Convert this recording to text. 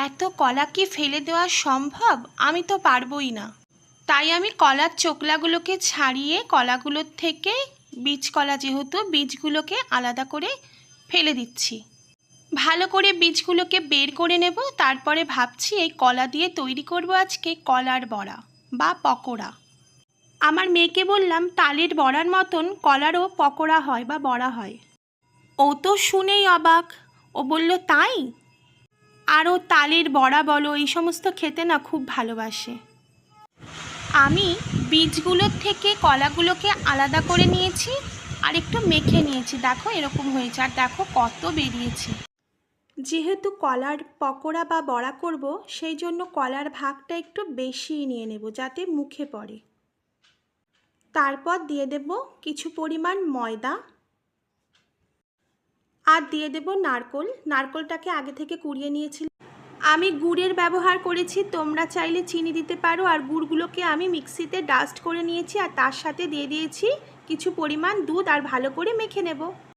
এত কলা কি ফেলে দেওয়া সম্ভব? আমি তো পারবই না। তাই আমি কলার চোকলাগুলোকে ছাড়িয়ে কলাগুলোর থেকে বীজ কলা যেহেতু বীজগুলোকে আলাদা করে ফেলে দিচ্ছি। ভালো করে বীজগুলোকে বের করে নেব। তারপরে ভাবছি এই কলা দিয়ে তৈরি করব আজকে কলার বড়া বা পকোড়া। আমার মেয়েকে বললাম তালের বড়ার মতন কলারও পকোড়া হয় বা বড়া হয়। ও তো শুনেই অবাক। ও বলল তাই? আর ও তালের বড়া বলো এই সমস্ত খেতে না খুব ভালোবাসে। আমি বীজগুলোর থেকে কলাগুলোকে আলাদা করে নিয়েছি আর একটু মেখে নিয়েছি। দেখো এরকম হয়েছে, আর দেখো কত বেরিয়েছে। যেহেতু কলার পকোড়া বা বড়া করব, সেই জন্য কলার ভাগটা একটু বেশিই নিয়ে নেব যাতে মুখে পড়ে। তারপর দিয়ে দেব কিছু পরিমাণ ময়দা আর দিয়ে দেব নারকোল। নারকোলটাকে আগে থেকে কুড়িয়ে নিয়েছি। আমি গুড়ের ব্যবহার করেছি, তোমরা চাইলে চিনি দিতে পারো। আর গুড়গুলোকে আমি মিক্সিতে ডাস্ট করে নিয়েছি আর তার সাথে দিয়ে দিয়েছি কিছু পরিমাণ দুধ আর ভালো করে মেখে নেব।